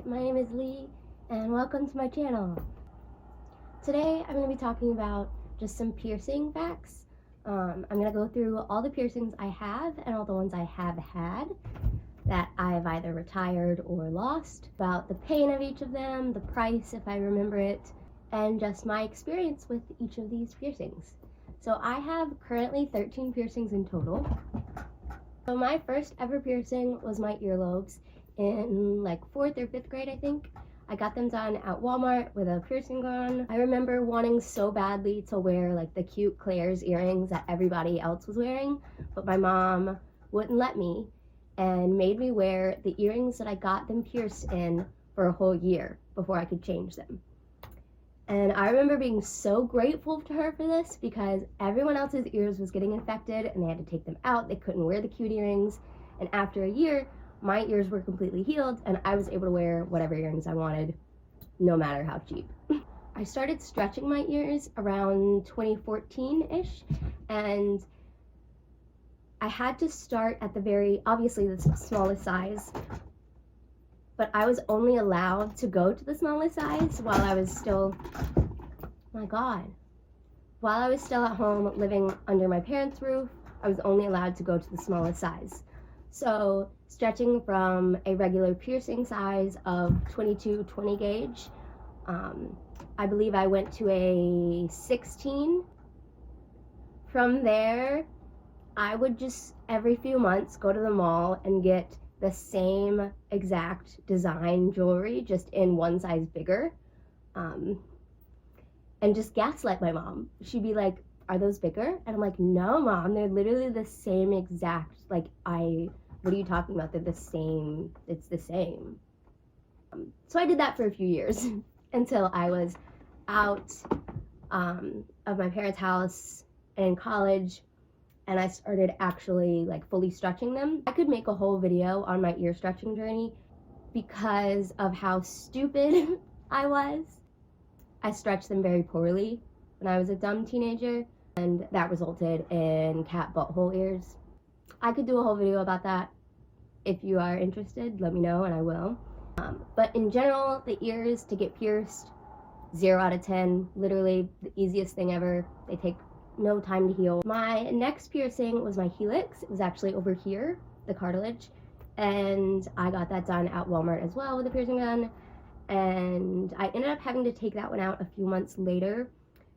Hi, my name is Lee, and welcome to my channel. Today I'm going to be talking about just some piercing facts. I'm going to go through all the piercings I have and all the ones I have had that I've either retired or lost, about the pain of each of them, the price if I remember it, and just my experience with each of these piercings. So I have currently 13 piercings in total. So my first ever piercing was my earlobes in like 4th or 5th grade, I think. I got them done at Walmart with a piercing gun. I remember wanting so badly to wear like the cute Claire's earrings that everybody else was wearing, but my mom wouldn't let me and made me wear the earrings that I got them pierced in for a whole year before I could change them. And I remember being so grateful to her for this because everyone else's ears was getting infected and they had to take them out. They couldn't wear the cute earrings. And after a year, my ears were completely healed and I was able to wear whatever earrings I wanted, no matter how cheap. I started stretching my ears around 2014-ish, and I had to start at obviously the smallest size, but I was only allowed to go to the smallest size while I was still, while I was still at home living under my parents' roof. I was only allowed to go to the smallest size. So stretching from a regular piercing size of 22-20 gauge, I believe I went to a 16. From there, I would just every few months go to the mall and get the same exact design jewelry, just in one size bigger, and just gaslight my mom. She'd be like, "Are those bigger?" And I'm like, "No, Mom, they're literally the same exact, what are you talking about? They're the same, it's the same." So I did that for a few years until I was out of my parents' house in college, and I started actually fully stretching them. I could make a whole video on my ear stretching journey because of how stupid I was. I stretched them very poorly when I was a dumb teenager, and that resulted in cat butthole ears. I could do a whole video about that. If you are interested, let me know and I will. But in general, the ears to get pierced, 0 out of 10, literally the easiest thing ever. They take no time to heal. My next piercing was my helix. It was actually over here, the cartilage, and I got that done at Walmart as well with a piercing gun. And I ended up having to take that one out a few months later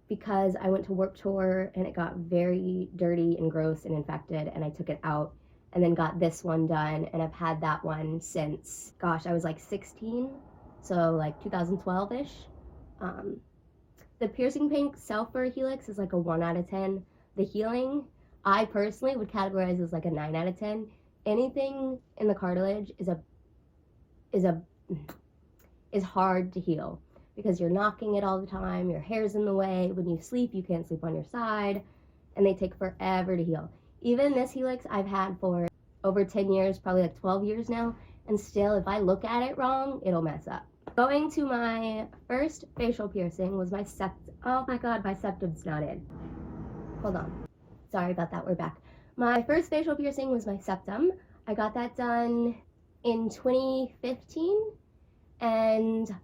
because I went to Warped Tour and it got very dirty and gross and infected, and I took it out and then got this one done, and I've had that one since, gosh, I was like 16, so 2012-ish. The piercing pain itself for a helix is like a 1 out of 10. The healing, I personally would categorize as like a 9 out of 10. Anything in the cartilage is hard to heal because you're knocking it all the time, your hair's in the way. When you sleep, you can't sleep on your side, and they take forever to heal. Even this helix I've had for over 10 years, probably like 12 years now, and still if I look at it wrong, it'll mess up. Going to my first facial piercing was my septum. Oh my god, my septum's not in. Hold on. Sorry about that, we're back. My first facial piercing was my septum. I got that done in 2015, and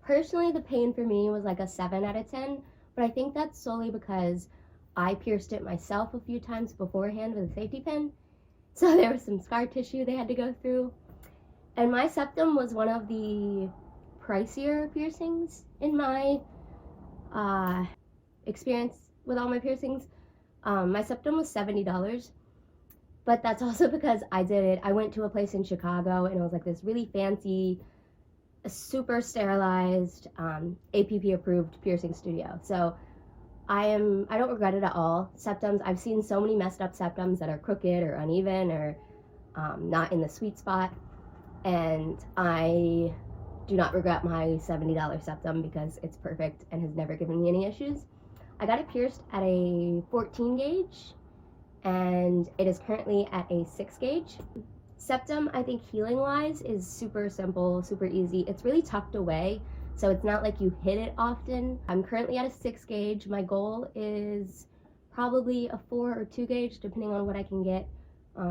personally the pain for me was like a 7 out of 10, but I think that's solely because I pierced it myself a few times beforehand with a safety pin, so there was some scar tissue they had to go through. And my septum was one of the pricier piercings in my experience with all my piercings. My septum was $70, but that's also because I went to a place in Chicago and it was like this really fancy, super sterilized, APP approved piercing studio. So I don't regret it at all. Septums, I've seen so many messed up septums that are crooked or uneven or not in the sweet spot, and I do not regret my $70 septum because it's perfect and has never given me any issues. I got it pierced at a 14 gauge and it is currently at a 6 gauge. Septum, I think healing wise, is super simple, super easy. It's really tucked away, so it's not like you hit it often. I'm currently at a 6 gauge. My goal is probably a 4 or 2 gauge, depending on what I can get.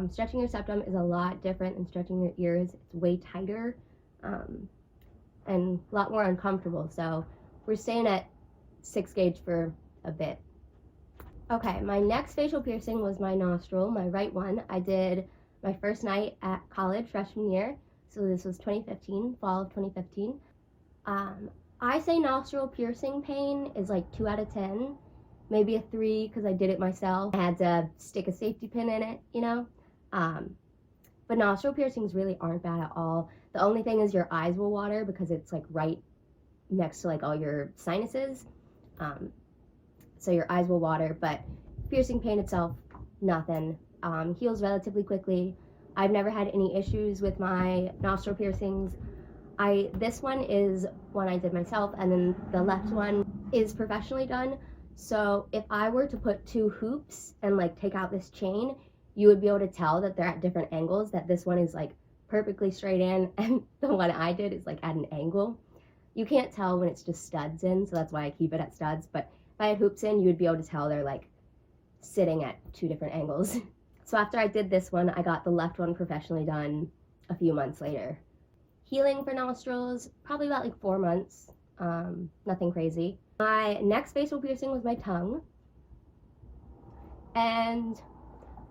Stretching your septum is a lot different than stretching your ears. It's way tighter. and a lot more uncomfortable. So we're staying at 6 gauge for a bit. Okay, my next facial piercing was my nostril, my right one. I did my first night at college freshman year. So this was 2015, fall of 2015. I say nostril piercing pain is like 2 out of 10, maybe a 3 because I did it myself. I had to stick a safety pin in it, you know. But nostril piercings really aren't bad at all. The only thing is your eyes will water because it's like right next to like all your sinuses. So your eyes will water, but piercing pain itself, nothing. Heals relatively quickly. I've never had any issues with my nostril piercings. This one is one I did myself, and then the left one is professionally done. So if I were to put 2 hoops and like take out this chain, you would be able to tell that they're at different angles, that this one is like perfectly straight in and the one I did is like at an angle. You can't tell when it's just studs in, so that's why I keep it at studs, but if I had hoops in, you would be able to tell they're like sitting at 2 different angles. So after I did this one, I got the left one professionally done a few months later. Healing for nostrils, probably about like 4 months, nothing crazy. My next facial piercing was my tongue. And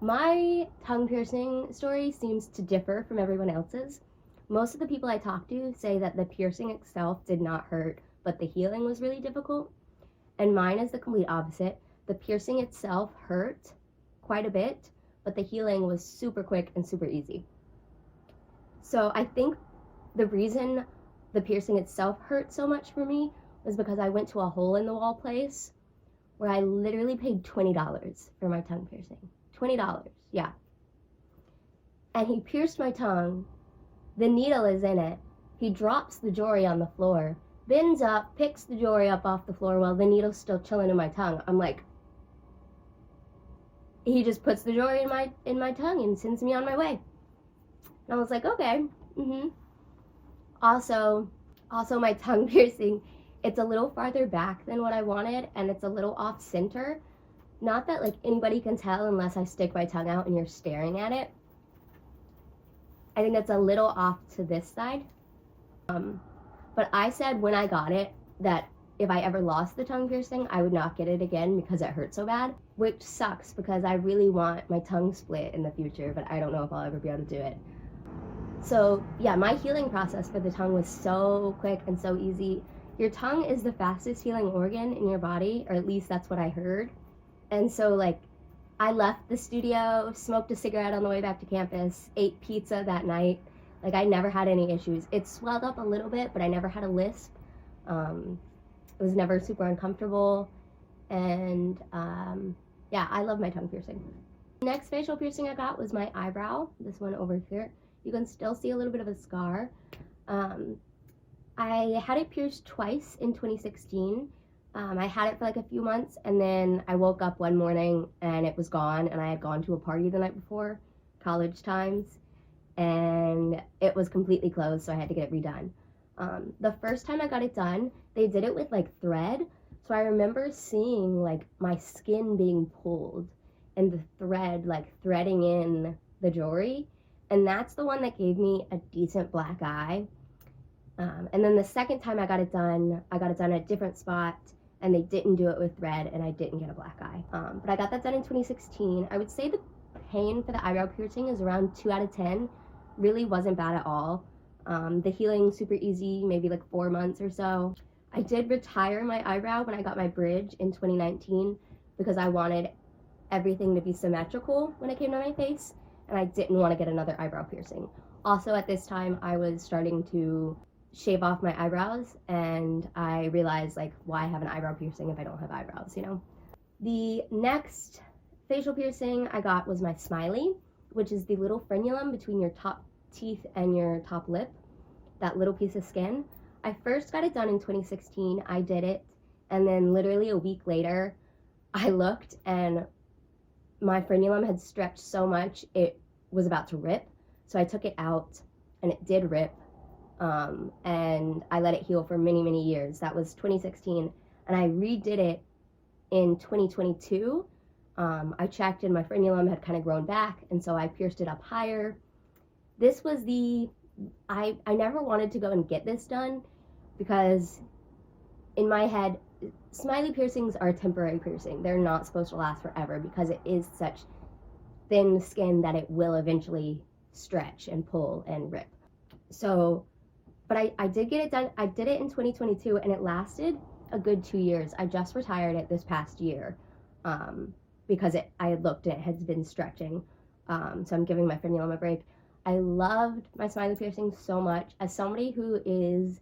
my tongue piercing story seems to differ from everyone else's. Most of the people I talk to say that the piercing itself did not hurt, but the healing was really difficult. And mine is the complete opposite. The piercing itself hurt quite a bit, but the healing was super quick and super easy. So I think the reason the piercing itself hurt so much for me was because I went to a hole in the wall place where I literally paid $20 for my tongue piercing. $20, yeah. And he pierced my tongue. The needle is in it. He drops the jewelry on the floor, bends up, picks the jewelry up off the floor while the needle's still chilling in my tongue. I'm like, he just puts the jewelry in my tongue and sends me on my way. And I was like, okay. Also my tongue piercing, it's a little farther back than what I wanted, and it's a little off center. Not that like anybody can tell unless I stick my tongue out and you're staring at it. I think that's a little off to this side. But I said when I got it that if I ever lost the tongue piercing, I would not get it again because it hurt so bad, which sucks because I really want my tongue split in the future, but I don't know if I'll ever be able to do it. So yeah, my healing process for the tongue was so quick and so easy. Your tongue is the fastest healing organ in your body, or at least that's what I heard. And so like, I left the studio, smoked a cigarette on the way back to campus, ate pizza that night. Like I never had any issues. It swelled up a little bit, but I never had a lisp. It was never super uncomfortable. And yeah, I love my tongue piercing. Next facial piercing I got was my eyebrow, this one over here. You can still see a little bit of a scar. I had it pierced twice in 2016. I had it for like a few months, and then I woke up one morning and it was gone, and I had gone to a party the night before, college times, and it was completely closed, so I had to get it redone. The first time I got it done, they did it with like thread, so I remember seeing like my skin being pulled and the thread like threading in the jewelry, and that's the one that gave me a decent black eye. And then the second time I got it done at a different spot, and they didn't do it with thread, and I didn't get a black eye. But I got that done in 2016. I would say the pain for the eyebrow piercing is around 2 out of 10. Really wasn't bad at all. The healing super easy, maybe like 4 months or so. I did retire my eyebrow when I got my bridge in 2019 because I wanted everything to be symmetrical when it came to my face, and I didn't want to get another eyebrow piercing. Also at this time, I was starting to shave off my eyebrows, and I realized like, why have an eyebrow piercing if I don't have eyebrows, you know? The next facial piercing I got was my smiley, which is the little frenulum between your top teeth and your top lip, that little piece of skin. I first got it done in 2016. I did it, and then literally a week later I looked and my frenulum had stretched so much it was about to rip, so I took it out and it did rip. And I let it heal for many, many years. That was 2016, and I redid it in 2022. I checked and my frenulum had kind of grown back, and so I pierced it up higher. This was I never wanted to go and get this done because in my head, smiley piercings are temporary piercing. They're not supposed to last forever because it is such thin skin that it will eventually stretch and pull and rip. So, but I did get it done. I did it in 2022 and it lasted a good 2 years. I just retired it this past year because I had looked and it has been stretching. So I'm giving my frenulum a break. I loved my smiley piercing so much. As somebody who is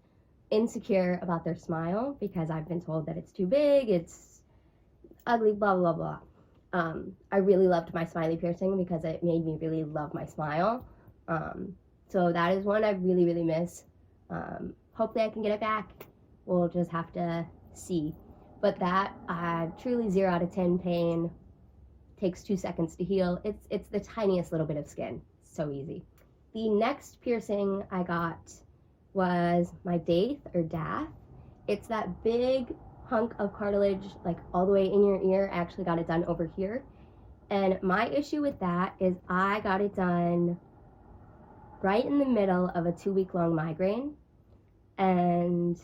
insecure about their smile because I've been told that it's too big, it's ugly, blah, blah, blah. I really loved my smiley piercing because it made me really love my smile. So that is one I really, really miss. Hopefully I can get it back. We'll just have to see. But that, truly 0 out of 10 pain. Takes 2 seconds to heal. It's the tiniest little bit of skin. So easy. The next piercing I got was my daith or dath. It's that big hunk of cartilage like all the way in your ear. I actually got it done over here. And my issue with that is I got it done right in the middle of a 2-week-long migraine. And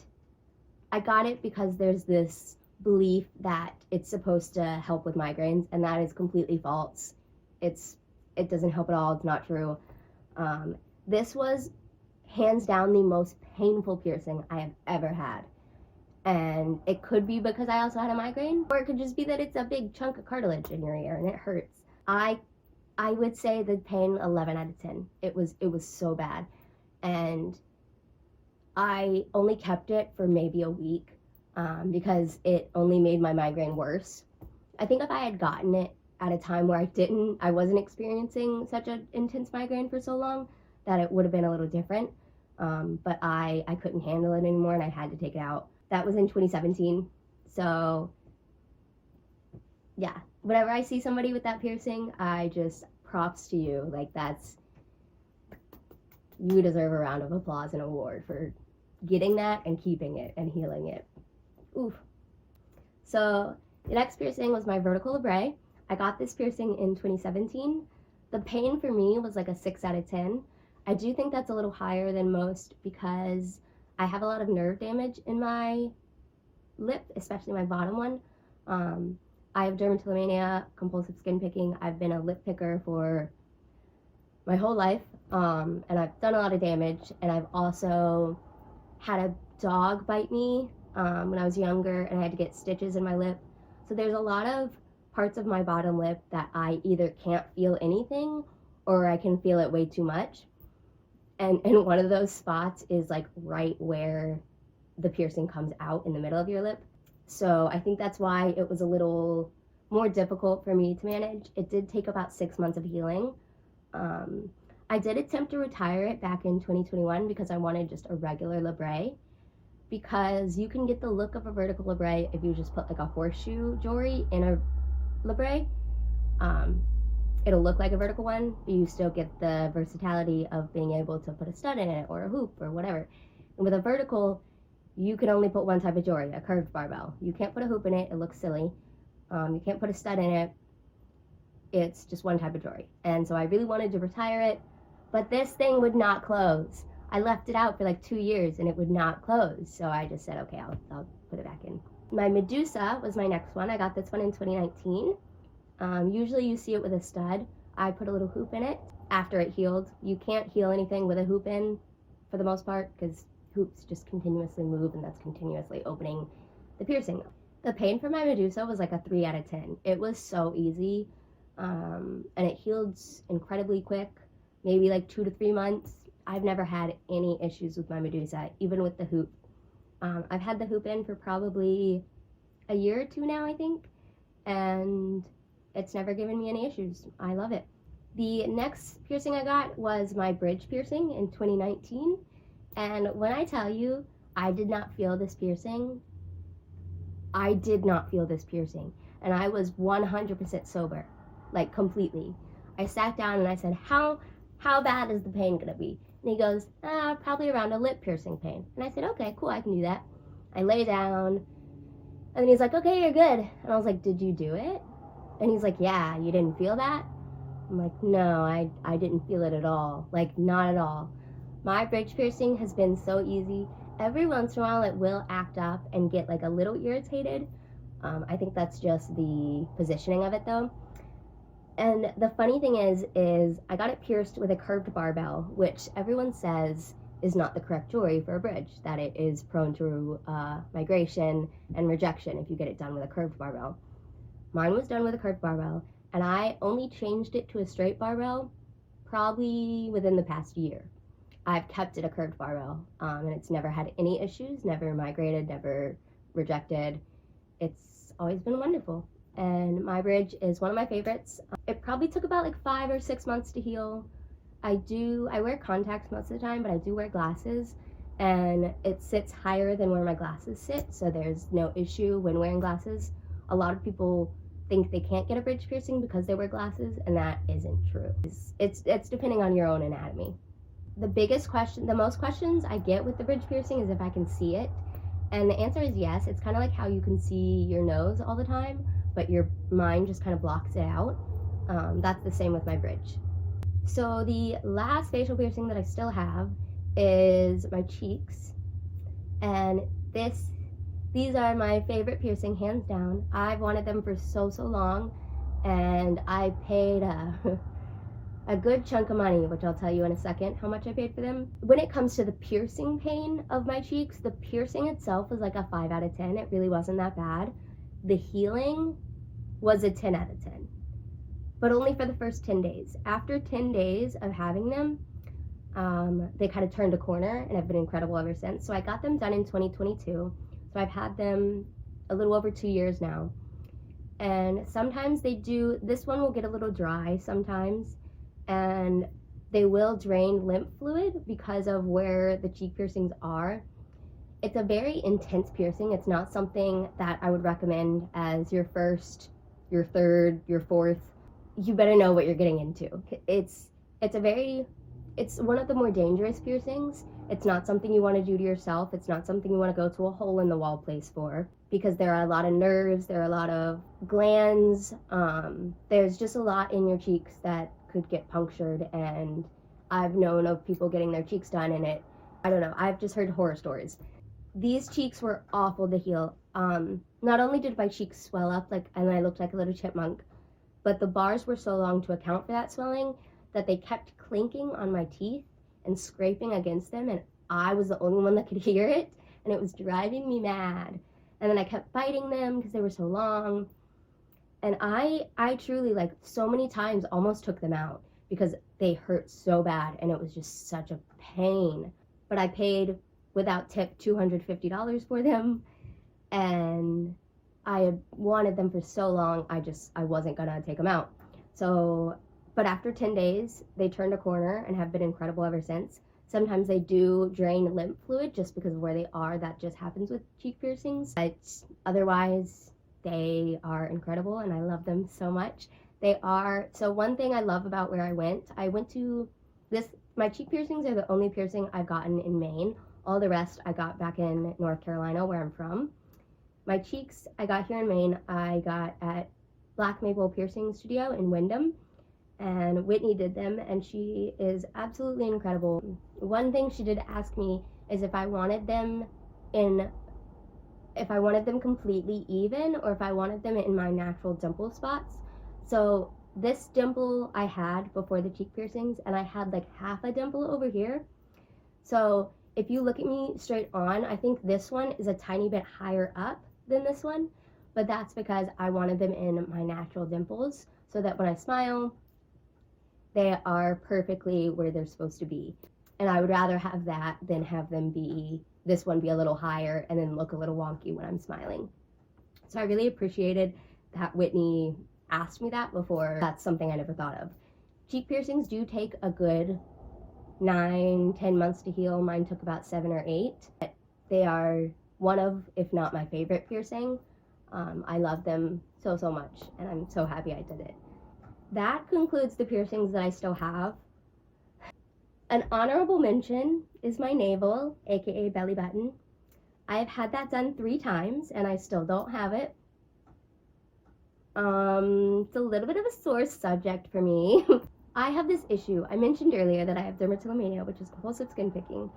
I got it because there's this belief that it's supposed to help with migraines, and that is completely false. It doesn't help at all. It's not true. This was hands down the most painful piercing I have ever had. And it could be because I also had a migraine, or it could just be that it's a big chunk of cartilage in your ear and it hurts. I would say the pain 11 out of 10. It was so bad. And I only kept it for maybe a week because it only made my migraine worse. I think if I had gotten it at a time where I wasn't experiencing such an intense migraine for so long, that it would have been a little different. But I couldn't handle it anymore and I had to take it out. That was in 2017. So yeah, whenever I see somebody with that piercing, I just props to you. Like you deserve a round of applause and award for getting that and keeping it and healing it. Oof. So the next piercing was my vertical labret. I got this piercing in 2017. The pain for me was like a 6 out of 10. I do think that's a little higher than most because I have a lot of nerve damage in my lip, especially my bottom one. I have dermatillomania, compulsive skin picking. I've been a lip picker for my whole life, and I've done a lot of damage, and I've also had a dog bite me when I was younger, and I had to get stitches in my lip. So there's a lot of parts of my bottom lip that I either can't feel anything or I can feel it way too much. And one of those spots is like right where the piercing comes out in the middle of your lip. So I think that's why it was a little more difficult for me to manage. It did take about 6 months of healing. I did attempt to retire it back in 2021 because I wanted just a regular labret, because you can get the look of a vertical labret if you just put like a horseshoe jewelry in a labret. It'll look like a vertical one, but you still get the versatility of being able to put a stud in it or a hoop or whatever. And with a vertical, you can only put one type of jewelry, a curved barbell. You can't put a hoop in it, it looks silly. You can't put a stud in it, it's just one type of jewelry. And so I really wanted to retire it, but this thing would not close. I left it out for like 2 years and it would not close. So I just said, okay, I'll put it back in. My Medusa was my next one. I got this one in 2019. Usually you see it with a stud. I put a little hoop in it after it healed. You can't heal anything with a hoop in for the most part because hoops just continuously move and that's continuously opening the piercing. The pain for my Medusa was like a 3 out of 10. It was so easy and it healed incredibly quick, maybe like 2 to 3 months. I've never had any issues with my Medusa, even with the hoop. I've had the hoop in for probably a year or 2 now, I think, and it's never given me any issues. I love it. The next piercing I got was my bridge piercing in 2019. And when I tell you, I did not feel this piercing. I did not feel this piercing. And I was 100% sober, like completely. I sat down and I said, how bad is the pain gonna be? And he goes, probably around a lip piercing pain. And I said, okay, cool, I can do that. I lay down, and then he's like, okay, you're good. And I was like, did you do it? And he's like, yeah, you didn't feel that? I'm like, no, I didn't feel it at all. Like, not at all. My bridge piercing has been so easy. Every once in a while it will act up and get like a little irritated. I think that's just the positioning of it though. And the funny thing is I got it pierced with a curved barbell, which everyone says is not the correct jewelry for a bridge, that it is prone to migration and rejection if you get it done with a curved barbell. Mine was done with a curved barbell, and I only changed it to a straight barbell probably within the past year. I've kept it a curved barbell, and it's never had any issues, never migrated, never rejected. It's always been wonderful. And my bridge is one of my favorites. It probably took about like 5 or 6 months to heal. I wear contacts most of the time, but I do wear glasses, and it sits higher than where my glasses sit, so there's no issue when wearing glasses. A lot of people think they can't get a bridge piercing because they wear glasses, and that isn't true. It's depending on your own anatomy. The most questions I get with the bridge piercing is if I can see it, and the answer is yes. It's kind of like how you can see your nose all the time, but your mind just kind of blocks it out. That's the same with my bridge. So the last facial piercing that I still have is my cheeks, and these are my favorite piercing, hands down. I've wanted them for so long, and I paid a good chunk of money, which I'll tell you in a second how much I paid for them. When it comes to the piercing pain of my cheeks, the piercing itself was like a 5 out of 10. It really wasn't that bad. The healing was a 10 out of 10, but only for the first 10 days. After 10 days of having them, they kind of turned a corner and have been incredible ever since. So I got them done in 2022. So I've had them a little over 2 years now. And sometimes this one will get a little dry sometimes, and they will drain lymph fluid because of where the cheek piercings are. It's a very intense piercing. It's not something that I would recommend as your first, your third, your fourth. You better know what you're getting into. It's one of the more dangerous piercings. It's not something you want to do to yourself. It's not something you want to go to a hole in the wall place for, because there are a lot of nerves, there are a lot of glands. There's just a lot in your cheeks that could get punctured, and I've known of people getting their cheeks done and I don't know, I've just heard horror stories. These cheeks were awful to heal. Not only did my cheeks swell up and I looked like a little chipmunk, but the bars were so long to account for that swelling that they kept clinking on my teeth and scraping against them, and I was the only one that could hear it, and it was driving me mad. And then I kept biting them because they were so long, and I truly, so many times almost took them out because they hurt so bad, and it was just such a pain. But I paid, without tip, $250 for them, and I had wanted them for so long, I wasn't gonna take them out. So, but after 10 days, they turned a corner and have been incredible ever since. Sometimes they do drain lymph fluid just because of where they are. That just happens with cheek piercings. But otherwise, they are incredible, and I love them so much. So one thing I love about where I went to my cheek piercings are the only piercing I've gotten in Maine. All the rest I got back in North Carolina, where I'm from. My cheeks I got here in Maine, I got at Black Maple Piercing Studio in Wyndham, and Whitney did them, and she is absolutely incredible. One thing she did ask me is if I wanted them completely even, or if I wanted them in my natural dimple spots. So this dimple I had before the cheek piercings, and I had half a dimple over here. So if you look at me straight on, I think this one is a tiny bit higher up than this one, but that's because I wanted them in my natural dimples so that when I smile, they are perfectly where they're supposed to be. And I would rather have that than have this one be a little higher and then look a little wonky when I'm smiling. So I really appreciated that Whitney asked me that before. That's something I never thought of. Cheek piercings do take a good 9-10 months to heal. Mine took about 7 or 8. They are one of, if not my favorite piercing. I love them so much, and I'm so happy I did it. That concludes the piercings that I still have. An honorable mention is my navel, aka belly button. I've had that done 3 times, and I still don't have it. It's a little bit of a sore subject for me. I have this issue. I mentioned earlier that I have dermatillomania, which is compulsive skin picking.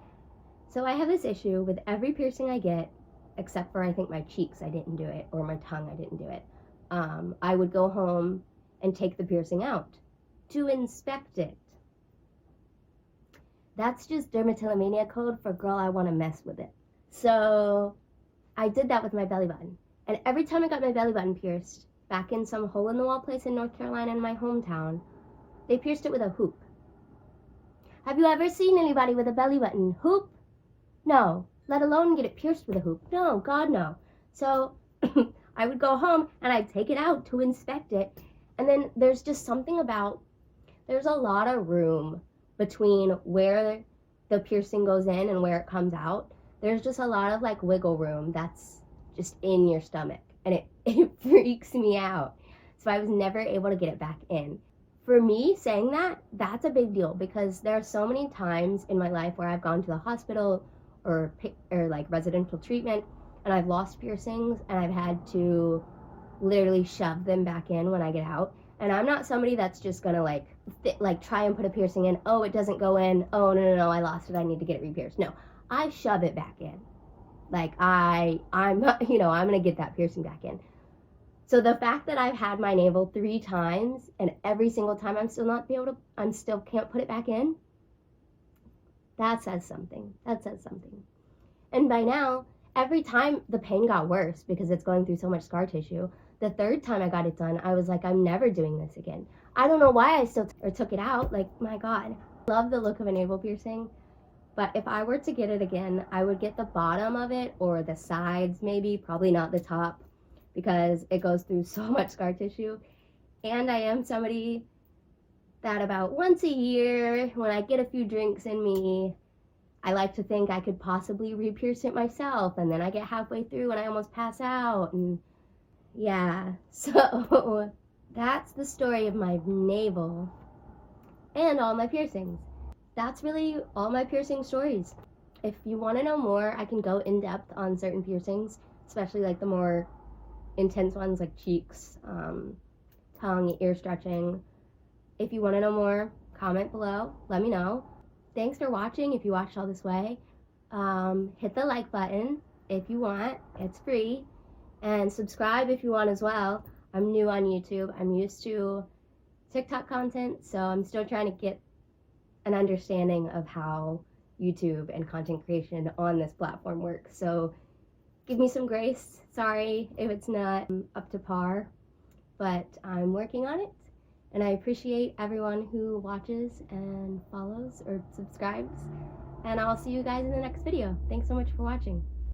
So I have this issue with every piercing I get, except for I think my cheeks, I didn't do it, or my tongue, I didn't do it. I would go home and take the piercing out to inspect it. That's just dermatillomania code for girl, I want to mess with it. So I did that with my belly button. And every time I got my belly button pierced, back in some hole in the wall place in North Carolina in my hometown, they pierced it with a hoop. Have you ever seen anybody with a belly button hoop? No, let alone get it pierced with a hoop. No, God, no. So I would go home and I'd take it out to inspect it. And then there's just something about, there's a lot of room between where the piercing goes in and where it comes out. There's just a lot of like wiggle room that's just in your stomach, and it freaks me out. So I was never able to get it back in. For me, saying that, that's a big deal, because there are so many times in my life where I've gone to the hospital or like residential treatment, and I've lost piercings, and I've had to literally shove them back in when I get out. And I'm not somebody that's just gonna like try and put a piercing in. Oh, it doesn't go in. Oh, no, I lost it. I need to get it re-pierced. No, I shove it back in. Like I'm not, I'm gonna get that piercing back in. So the fact that I've had my navel 3 times and every single time I'm still can't put it back in, that says something. That says something. And by now, every time the pain got worse because it's going through so much scar tissue. The 3rd time I got it done, I was like, I'm never doing this again. I don't know why I still took it out. Like, my God. I love the look of a navel piercing. But if I were to get it again, I would get the bottom of it or the sides maybe, probably not the top, because it goes through so much scar tissue. And I am somebody that about once a year, when I get a few drinks in me, I like to think I could possibly re-pierce it myself. And then I get halfway through and I almost pass out. And yeah, so that's the story of my navel and all my piercings. That's really all my piercing stories. If you want to know more, I can go in depth on certain piercings, especially like the more intense ones like cheeks, tongue, ear stretching. If you want to know more, comment below, let me know. Thanks for watching if you watched all this way. Hit the like button if you want, it's free. And subscribe if you want as well. I'm new on YouTube. I'm used to TikTok content, so I'm still trying to get an understanding of how YouTube and content creation on this platform works. So give me some grace. Sorry if it's not up to par, but I'm working on it. And I appreciate everyone who watches and follows or subscribes. And I'll see you guys in the next video. Thanks so much for watching.